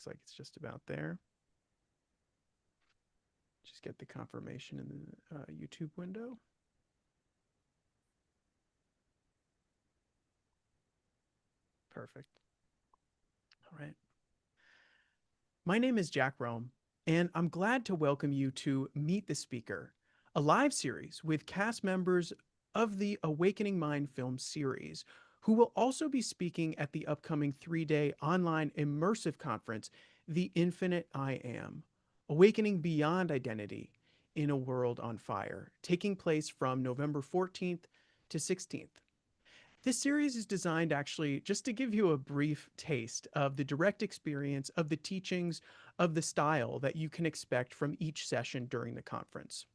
looks like it's just about there. Just get the confirmation in the YouTube window. Perfect. All right. My name is Jack Rome, and I'm glad to welcome you to Meet the Speaker, a live series with cast members of the Awakening Mind film series, who will also be speaking at the upcoming 3-day online immersive conference, The Infinite I Am, Awakening Beyond Identity in a World on Fire, taking place from November 14th to 16th. This series is designed actually just to give you a brief taste of the direct experience of the teachings of the style that you can expect from each session during the conference.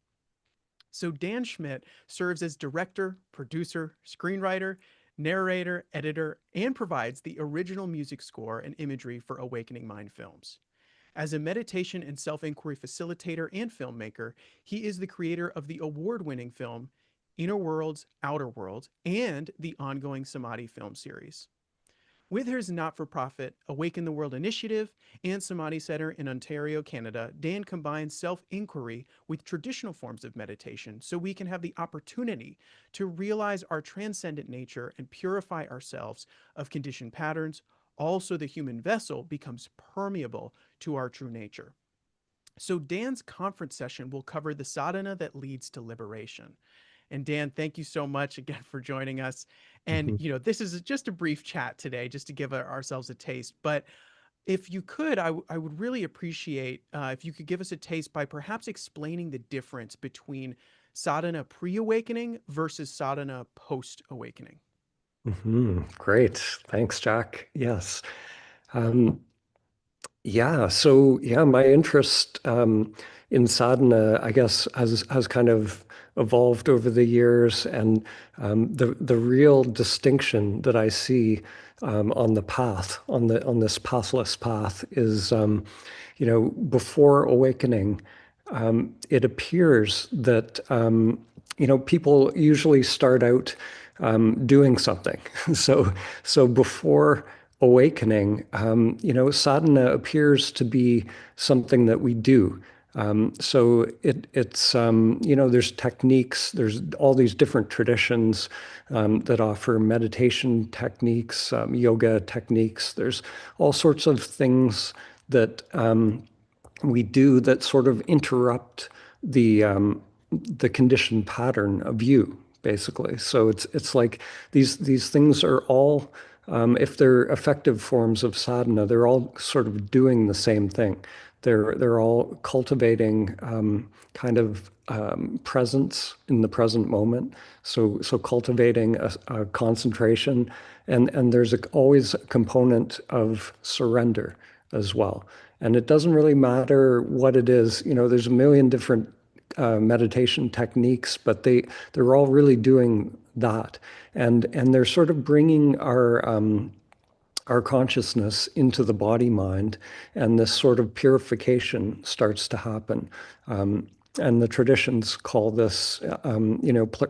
So Dan Schmidt serves as director, producer, screenwriter, narrator, editor, and provides the original music score and imagery for Awakening Mind films. As a meditation and self-inquiry facilitator and filmmaker, he is the creator of the award-winning film Inner Worlds, Outer Worlds, and the ongoing Samadhi film series. With his not-for-profit Awaken the World initiative and Samadhi Center in Ontario, Canada, Dan combines self-inquiry with traditional forms of meditation so we can have the opportunity to realize our transcendent nature and purify ourselves of conditioned patterns. Also, the human vessel becomes permeable to our true nature. So Dan's conference session will cover the sadhana that leads to liberation. And Dan, thank you so much again for joining us. And, Mhm. this is just a brief chat today, just to give ourselves a taste. But if you could, I would really appreciate if you could give us a taste by perhaps explaining the difference between sadhana pre-awakening versus sadhana post-awakening. Great. Thanks, Jack. Yes. Um, yeah, my interest in sadhana, I guess, has kind of evolved over the years, and the real distinction that I see on the path, on this pathless path, is before awakening, it appears that people usually start out doing something. So before awakening, sadhana appears to be something that we do. So there's techniques, there's all these different traditions that offer meditation techniques, yoga techniques. There's all sorts of things that we do that sort of interrupt the conditioned pattern of you, basically. So it's like these things are all, if they're effective forms of sadhana, they're all sort of doing the same thing. They're all cultivating kind of presence in the present moment. So cultivating a concentration, and there's always a component of surrender as well. And it doesn't really matter what it is. There's a million different meditation techniques, but they're all really doing that, and they're sort of bringing our consciousness into the body mind, and this sort of purification starts to happen. And the traditions call this,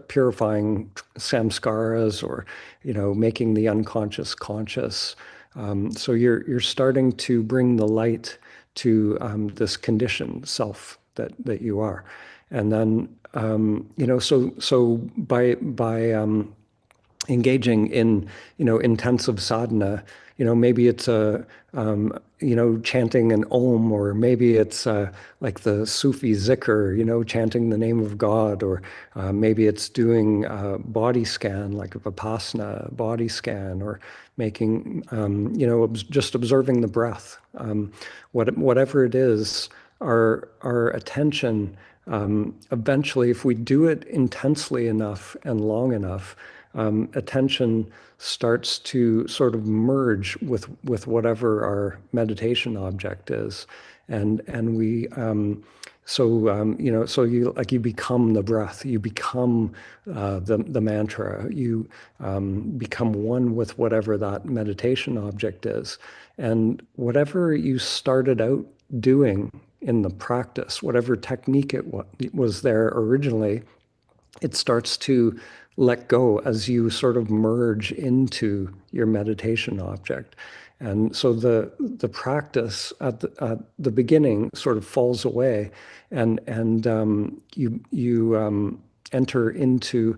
purifying samskaras, or, making the unconscious conscious. So you're starting to bring the light to this conditioned self that you are, and then so by engaging in intensive sadhana, maybe it's chanting an om, or maybe it's like the Sufi zikr, chanting the name of God, or maybe it's doing a body scan, like a vipassana body scan, or making just observing the breath. Whatever it is, our attention, eventually, if we do it intensely enough and long enough, attention starts to sort of merge with whatever our meditation object is, and we so you become the breath, you become the mantra, you become one with whatever that meditation object is, and whatever you started out doing in the practice, whatever technique it was there originally, it starts to let go as you sort of merge into your meditation object. And so the practice at the beginning sort of falls away, and you enter into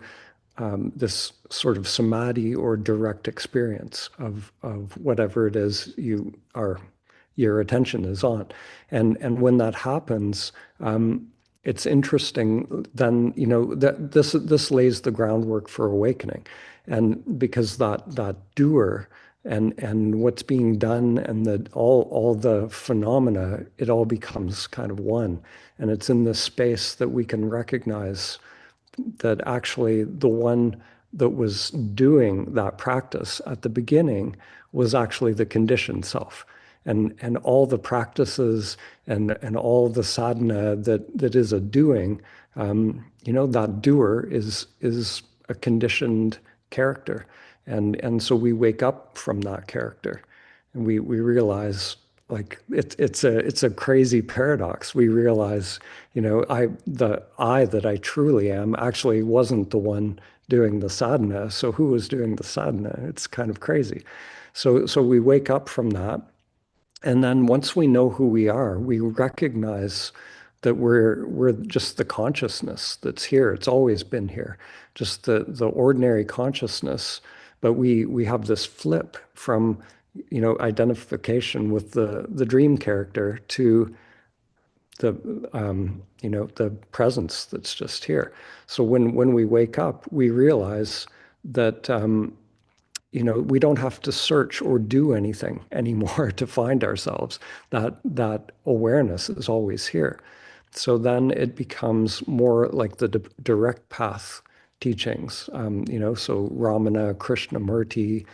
this sort of samadhi or direct experience of whatever it is your attention is on. And when that happens, it's interesting. Then that this lays the groundwork for awakening, and because that doer and what's being done and all the phenomena, it all becomes kind of one, and it's in this space that we can recognize that actually the one that was doing that practice at the beginning was actually the conditioned self. And all the practices and all the sadhana that is a doing, that doer is a conditioned character. And so we wake up from that character and we realize like it's a crazy paradox. We realize, the I that I truly am actually wasn't the one doing the sadhana. So who was doing the sadhana? It's kind of crazy. So we wake up from that, and then once we know who we are, we recognize that we're just the consciousness that's here. It's always been here, just the ordinary consciousness. But we have this flip from, identification with the dream character to the presence that's just here. So when we wake up, we realize that we don't have to search or do anything anymore to find ourselves. That awareness is always here. So then it becomes more like the direct path teachings. So Ramana, Krishnamurti,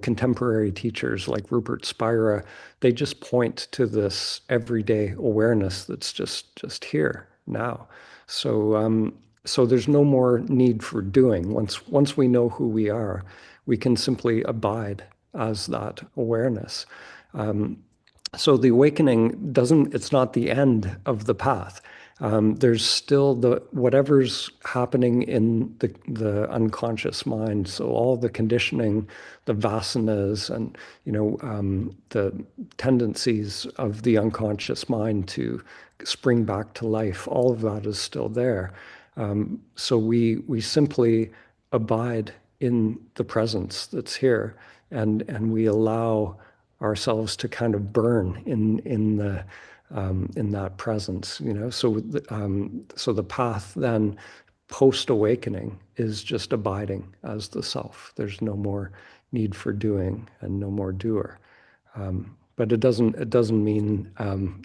contemporary teachers like Rupert Spira, they just point to this everyday awareness that's just here now. So there's no more need for doing. Once we know who we are, we can simply abide as that awareness. So the awakening it's not the end of the path. There's still whatever's happening in the unconscious mind. So all the conditioning, the vasanas, and the tendencies of the unconscious mind to spring back to life. All of that is still there. So we simply abide in the presence that's here, and we allow ourselves to kind of burn in that presence. So the path then post awakening is just abiding as the self. There's no more need for doing and no more doer. But it doesn't mean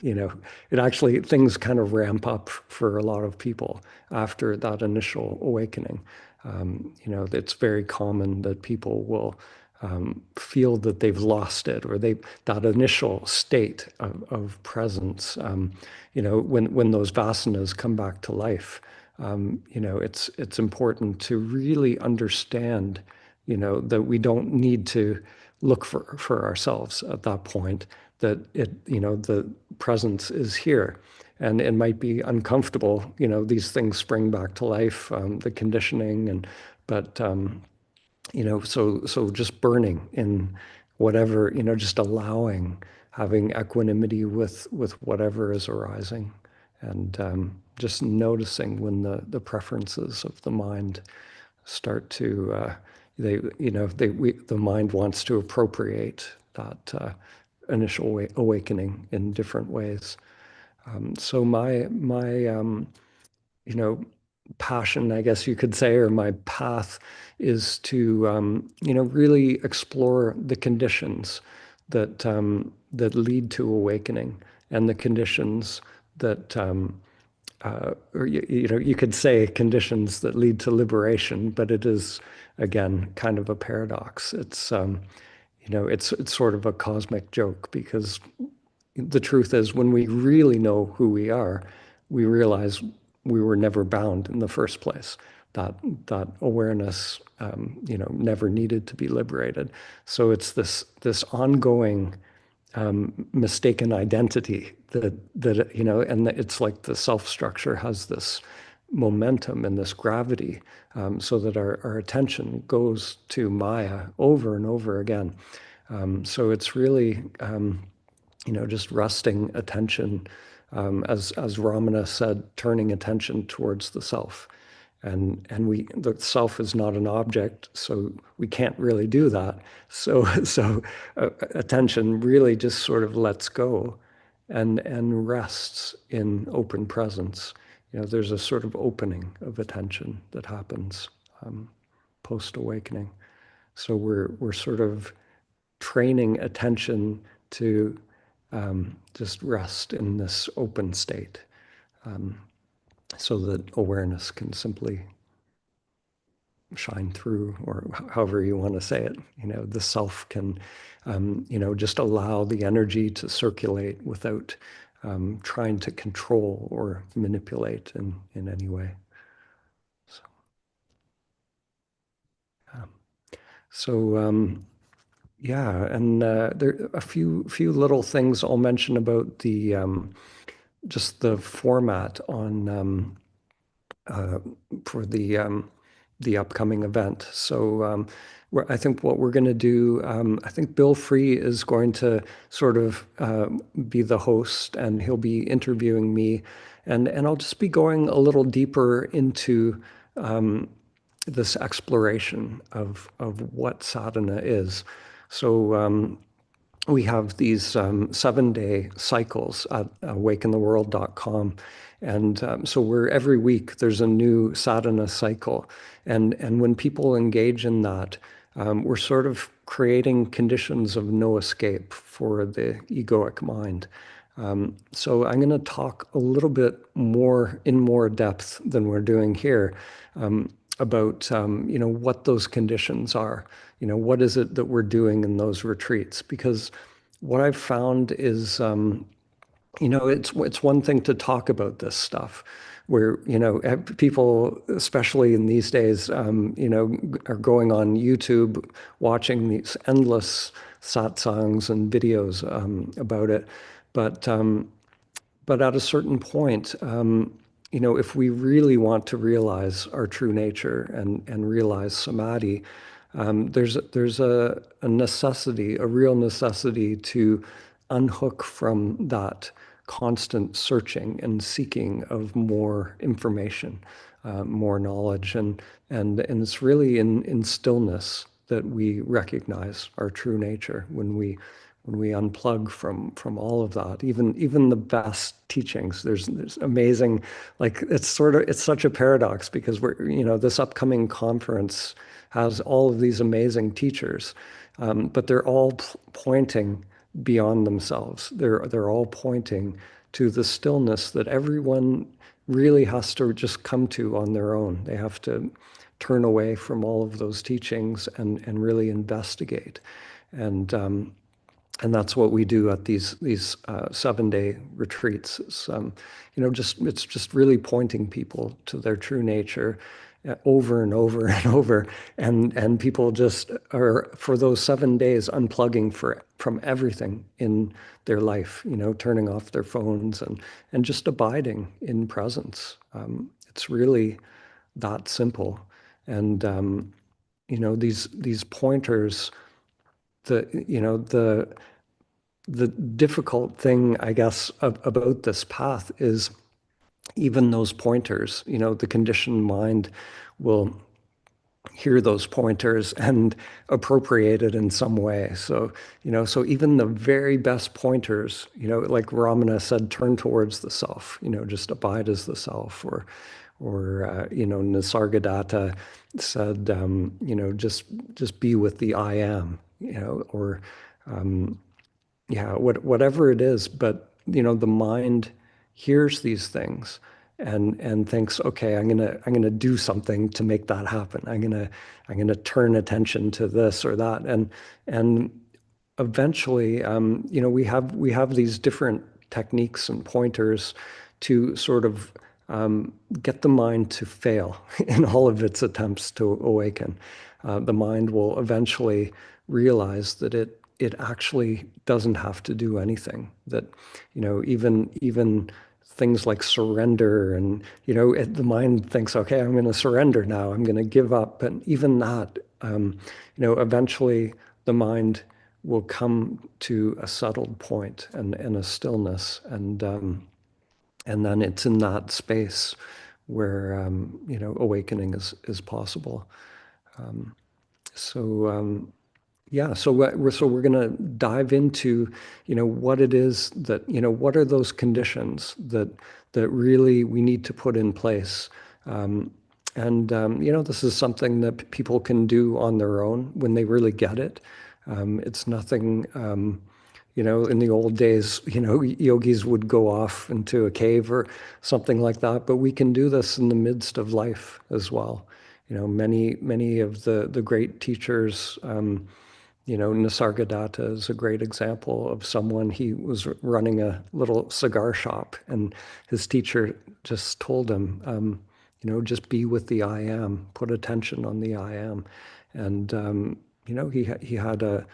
it actually, things kind of ramp up for a lot of people after that initial awakening. It's very common that people will feel that they've lost it, or that initial state of presence. When those vasanas come back to life, it's important to really understand, that we don't need to look for ourselves at that point. That the presence is here. And it might be uncomfortable, these things spring back to life, the conditioning, but so just burning in whatever, just allowing, having equanimity with whatever is arising, and just noticing when the preferences of the mind start to the mind wants to appropriate that initial awakening in different ways. So my passion, I guess you could say, or my path is to really explore the conditions that lead to awakening, and the conditions that or you could say conditions that lead to liberation, but it is again kind of a paradox. It's sort of a cosmic joke, because the truth is, when we really know who we are, we realize we were never bound in the first place. That awareness, never needed to be liberated. So it's this ongoing mistaken identity and it's like the self structure has this momentum and this gravity, so that our attention goes to Maya over and over again. So it's really, just resting attention, as Ramana said, turning attention towards the self. And the self is not an object, so we can't really do that. So attention really just sort of lets go and rests in open presence. There's a sort of opening of attention that happens post awakening. So we're sort of training attention to just rest in this open state, so that awareness can simply shine through, or however you want to say it. The self can, just allow the energy to circulate without trying to control or manipulate in any way. So, um, so yeah, and there are a few little things I'll mention about the just the format on uh, for the upcoming event. So I think what we're going to do, I think Bill Free is going to sort of be the host, and he'll be interviewing me, and I'll just be going a little deeper into this exploration of what sadhana is. So we have these 7-day cycles at awakentheworld.com. And so we're every week there's a new sadhana cycle. And when people engage in that, we're sort of creating conditions of no escape for the egoic mind. So I'm going to talk a little bit more in more depth than we're doing here, about what those conditions are. What is it that we're doing in those retreats? Because what I've found is, it's one thing to talk about this stuff, where people, especially in these days, are going on YouTube, watching these endless satsangs and videos about it, but but at a certain point, if we really want to realize our true nature and realize samadhi, there's a necessity, a real necessity to unhook from that constant searching and seeking of more information, more knowledge, and it's really in stillness that we recognize our true nature, when we unplug from all of that. Even the best teachings, there's amazing, like it's such a paradox, because this upcoming conference has all of these amazing teachers, but they're all pointing beyond themselves. They're all pointing to the stillness that everyone really has to just come to on their own. They have to turn away from all of those teachings and really investigate. And that's what we do at these 7-day retreats. It's just really pointing people to their true nature, over and over and over, and people just are, for those 7 days, unplugging from everything in their life. Turning off their phones and just abiding in presence. It's really that simple. And these pointers, the difficult thing, I guess, about this path is, even those pointers, the conditioned mind will hear those pointers and appropriate it in some way. So even the very best pointers, like Ramana said, turn towards the self, just abide as the self, or Nisargadatta said, just be with the I am, or yeah, whatever it is. But the mind hears these things and thinks, okay, I'm gonna do something to make that happen. I'm gonna turn attention to this or that, and eventually, we have these different techniques and pointers to sort of get the mind to fail in all of its attempts to awaken. The mind will eventually realize that it actually doesn't have to do anything. That even things like surrender, and the mind thinks, okay, I'm going to surrender now. I'm going to give up, and even that, eventually the mind will come to a settled point and a stillness, and then it's in that space where awakening is possible. So yeah, so we're going to dive into, what it is that, what are those conditions that really we need to put in place. This is something that people can do on their own when they really get it. It's nothing, in the old days, yogis would go off into a cave or something like that, but we can do this in the midst of life as well. Many of the great teachers, Nisargadatta is a great example of someone. He was running a little cigar shop, and his teacher just told him, just be with the I am, put attention on the I am. And, he had a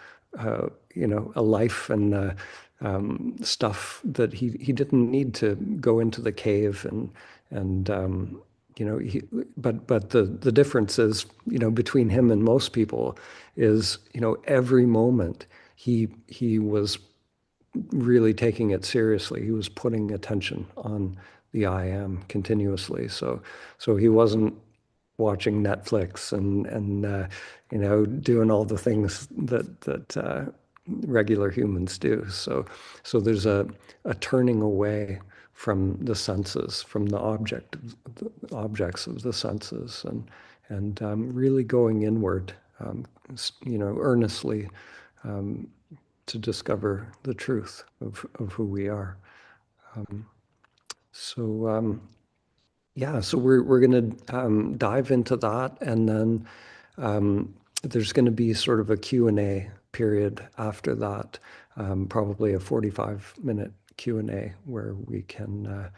life and stuff that he didn't need to go into the cave and but the difference is, between him and most people is, every moment he was really taking it seriously. He was putting attention on the I am continuously. So he wasn't watching Netflix and doing all the things that regular humans do. So there's a turning away from the senses, from the objects of the senses, and really going inward, earnestly, to discover the truth of who we are. So yeah, so we're going to dive into that, and then there's going to be sort of a Q&A period after that, probably a 45-minute Q&A where we can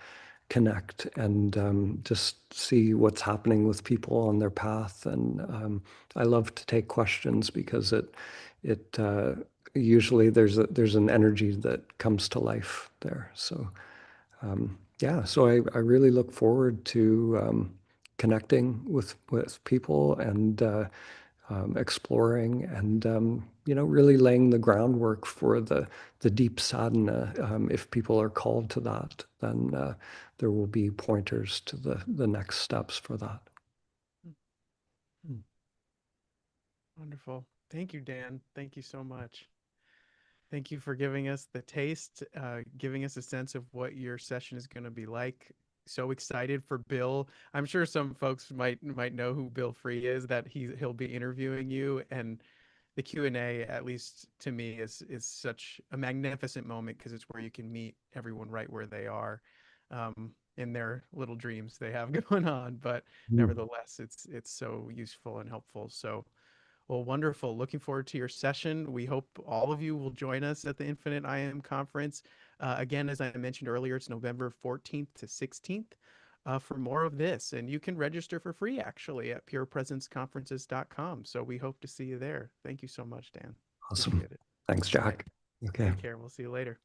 connect and just see what's happening with people on their path. And I love to take questions because it usually there's an energy that comes to life there. So yeah, so I really look forward to connecting with people and exploring and really laying the groundwork for the deep sadhana. If people are called to that, then there will be pointers to the next steps for that. Wonderful. Thank you, Dan. Thank you so much. Thank you for giving us the taste, giving us a sense of what your session is going to be like. So excited for Bill. I'm sure some folks might know who Bill Free is, that he'll be interviewing you, and the Q&A, at least to me, is such a magnificent moment because it's where you can meet everyone right where they are, in their little dreams they have going on. But Mm. nevertheless, it's so useful and helpful. So, well, wonderful. Looking forward to your session. We hope all of you will join us at the Infinite I Am conference. Again, as I mentioned earlier, it's November 14th to 16th, for more of this. And you can register for free actually at purepresenceconferences.com. So we hope to see you there. Thank you so much, Dan. Awesome. Appreciate it. Thanks, All right. Jack. Okay. Take care. We'll see you later.